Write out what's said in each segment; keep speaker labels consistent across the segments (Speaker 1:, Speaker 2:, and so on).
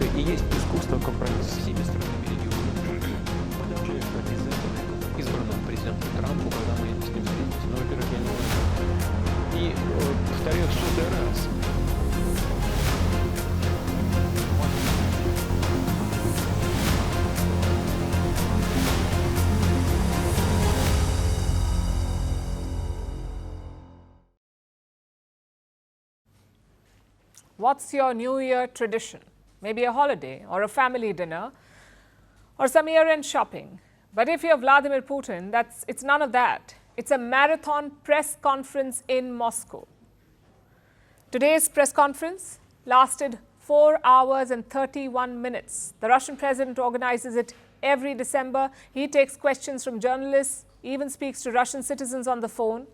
Speaker 1: это и есть искусство компромисса. Всеми странами региона. Даже из этого избранному президенту Трампу, когда мы с ним встретились, ну, во-первых, я не знаю. И повторяю в сотый раз.
Speaker 2: What's your New Year tradition? Maybe a holiday or a family dinner or some year-end shopping. But if you're Vladimir Putin, it's none of that. It's a marathon press conference in Moscow. Today's press conference lasted 4 hours and 31 minutes. The Russian president organizes it every December. He takes questions from journalists, even speaks to Russian citizens on the phone.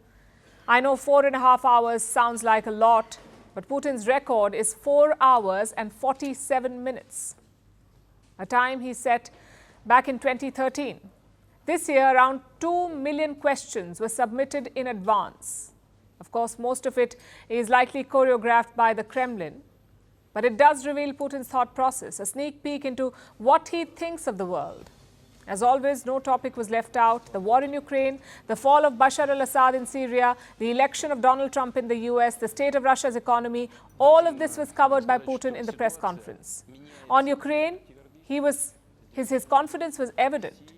Speaker 2: I know 4.5 hours sounds like a lot, but Putin's record is 4 hours and 47 minutes, a time he set back in 2013. This year, around 2 million questions were submitted in advance. Of course, most of it is likely choreographed by the Kremlin, but it does reveal Putin's thought process, a sneak peek into what he thinks of the world. As always, no topic was left out. The war in Ukraine, the fall of Bashar al-Assad in Syria, the election of Donald Trump in the US, the state of Russia's economy, all of this was covered by Putin in the press conference. On Ukraine, his confidence was evident.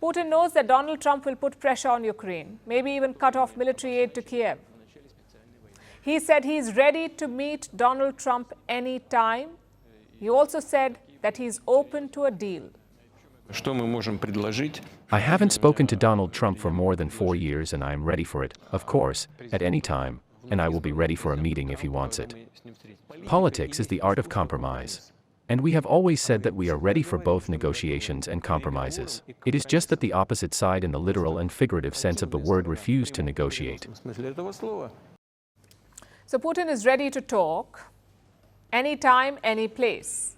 Speaker 2: Putin knows that Donald Trump will put pressure on Ukraine, maybe even cut off military aid to Kiev. He said he is ready to meet Donald Trump any time. He also said that he is open to a deal.
Speaker 3: I haven't spoken to Donald Trump for more than 4 years, and I am ready for it, of course, at any time, and I will be ready for a meeting if he wants it. Politics is the art of compromise. And we have always said that we are ready for both negotiations and compromises. It is just that the opposite side in the literal and figurative sense of the word refused to negotiate.
Speaker 2: So Putin is ready to talk anytime, any place.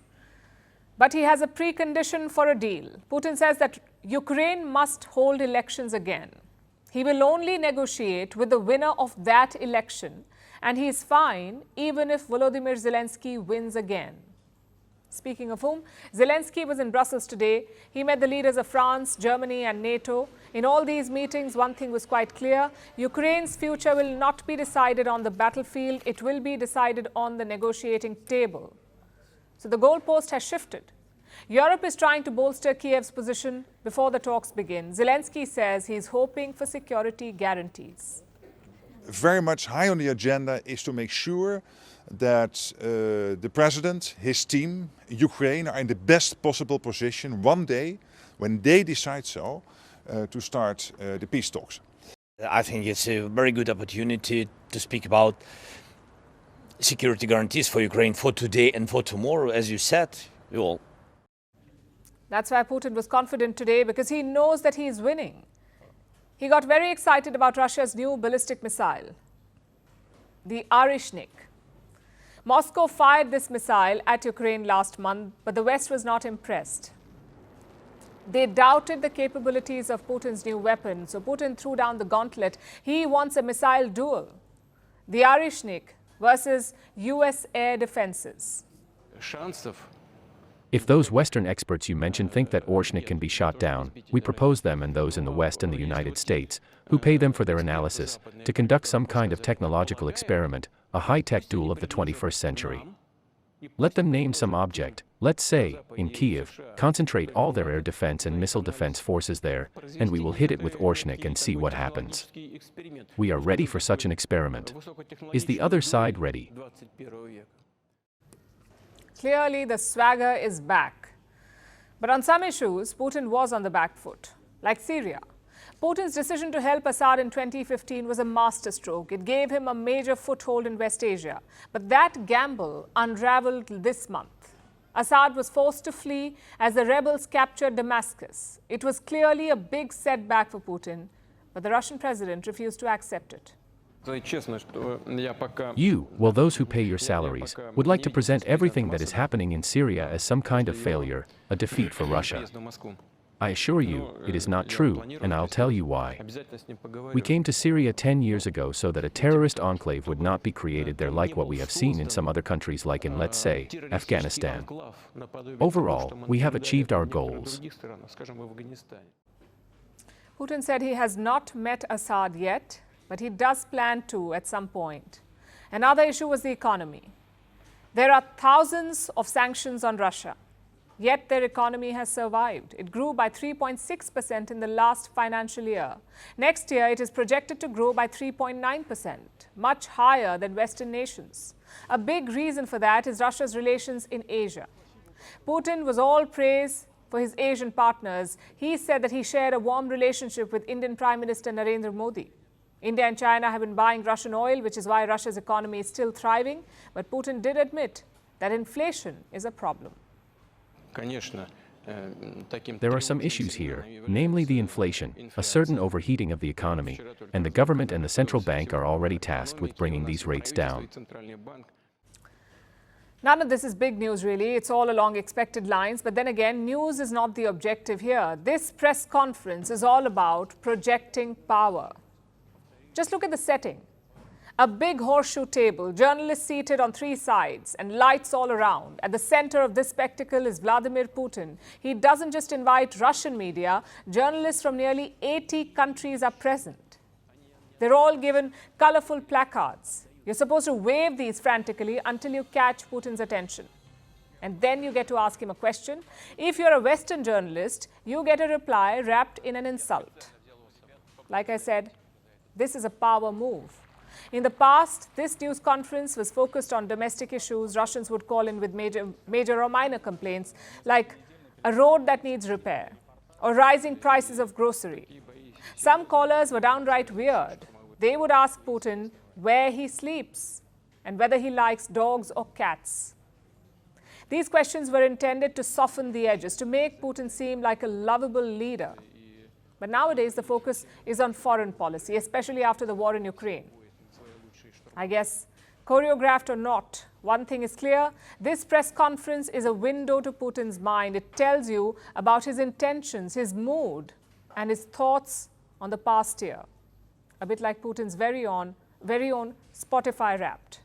Speaker 2: But he has a precondition for a deal. Putin says that Ukraine must hold elections again. He will only negotiate with the winner of that election, and he is fine even if Volodymyr Zelensky wins again. Speaking of whom, Zelensky was in Brussels today. He met the leaders of France, Germany and NATO. In all these meetings, one thing was quite clear. Ukraine's future will not be decided on the battlefield. It will be decided on the negotiating table. So the goalpost has shifted. Europe is trying to bolster Kiev's position before the talks begin. Zelensky says he's hoping for security guarantees.
Speaker 4: Very much high on the agenda is to make sure that the president, his team, Ukraine are in the best possible position one day, when they decide so, to start the peace talks.
Speaker 5: I think it's a very good opportunity to speak about security guarantees for Ukraine for today and for tomorrow, as you said, you all.
Speaker 2: That's why Putin was confident today, because he knows that he is winning. He got very excited about Russia's new ballistic missile, the Oreshnik. Moscow fired this missile at Ukraine last month, but the West was not impressed. They doubted the capabilities of Putin's new weapon, so Putin threw down the gauntlet. He wants a missile duel, the Oreshnik versus US air defenses.
Speaker 3: If those Western experts you mentioned think that Oreshnik can be shot down, we propose them and those in the West and the United States, who pay them for their analysis, to conduct some kind of technological experiment, a high-tech duel of the 21st century. Let them name some object, let's say, in Kiev, concentrate all their air defense and missile defense forces there, and we will hit it with Oreshnik and see what happens. We are ready for such an experiment. Is the other side ready?
Speaker 2: Clearly, the swagger is back. But on some issues, Putin was on the back foot, like Syria. Putin's decision to help Assad in 2015 was a masterstroke. It gave him a major foothold in West Asia. But that gamble unraveled this month. Assad was forced to flee as the rebels captured Damascus. It was clearly a big setback for Putin, but the Russian president refused to accept it.
Speaker 3: You, well, those who pay your salaries, would like to present everything that is happening in Syria as some kind of failure, a defeat for Russia. I assure you, it is not true, and I'll tell you why. We came to Syria 10 years ago so that a terrorist enclave would not be created there like what we have seen in some other countries like in, let's say, Afghanistan. Overall, we have achieved our goals.
Speaker 2: Putin said he has not met Assad yet, but he does plan to at some point. Another issue was the economy. There are thousands of sanctions on Russia, yet their economy has survived. It grew by 3.6% in the last financial year. Next year, it is projected to grow by 3.9%, much higher than Western nations. A big reason for that is Russia's relations in Asia. Putin was all praise for his Asian partners. He said that he shared a warm relationship with Indian Prime Minister Narendra Modi. India and China have been buying Russian oil, which is why Russia's economy is still thriving. But Putin did admit that inflation is a problem.
Speaker 3: There are some issues here, namely the inflation, a certain overheating of the economy, and the government and the central bank are already tasked with bringing these rates down.
Speaker 2: None of this is big news, really. It's all along expected lines. But then again, news is not the objective here. This press conference is all about projecting power. Just look at the setting. A big horseshoe table, journalists seated on three sides, and lights all around. At the center of this spectacle is Vladimir Putin. He doesn't just invite Russian media. Journalists from nearly 80 countries are present. They're all given colorful placards. You're supposed to wave these frantically until you catch Putin's attention. And then you get to ask him a question. If you're a Western journalist, you get a reply wrapped in an insult. Like I said, this is a power move. In the past, this news conference was focused on domestic issues. Russians would call in with major or minor complaints, like a road that needs repair or rising prices of grocery. Some callers were downright weird. They would ask Putin where he sleeps and whether he likes dogs or cats. These questions were intended to soften the edges, to make Putin seem like a lovable leader. But nowadays, the focus is on foreign policy, especially after the war in Ukraine. I guess, choreographed or not, one thing is clear. This press conference is a window to Putin's mind. It tells you about his intentions, his mood, and his thoughts on the past year. A bit like Putin's very own Spotify Wrapped.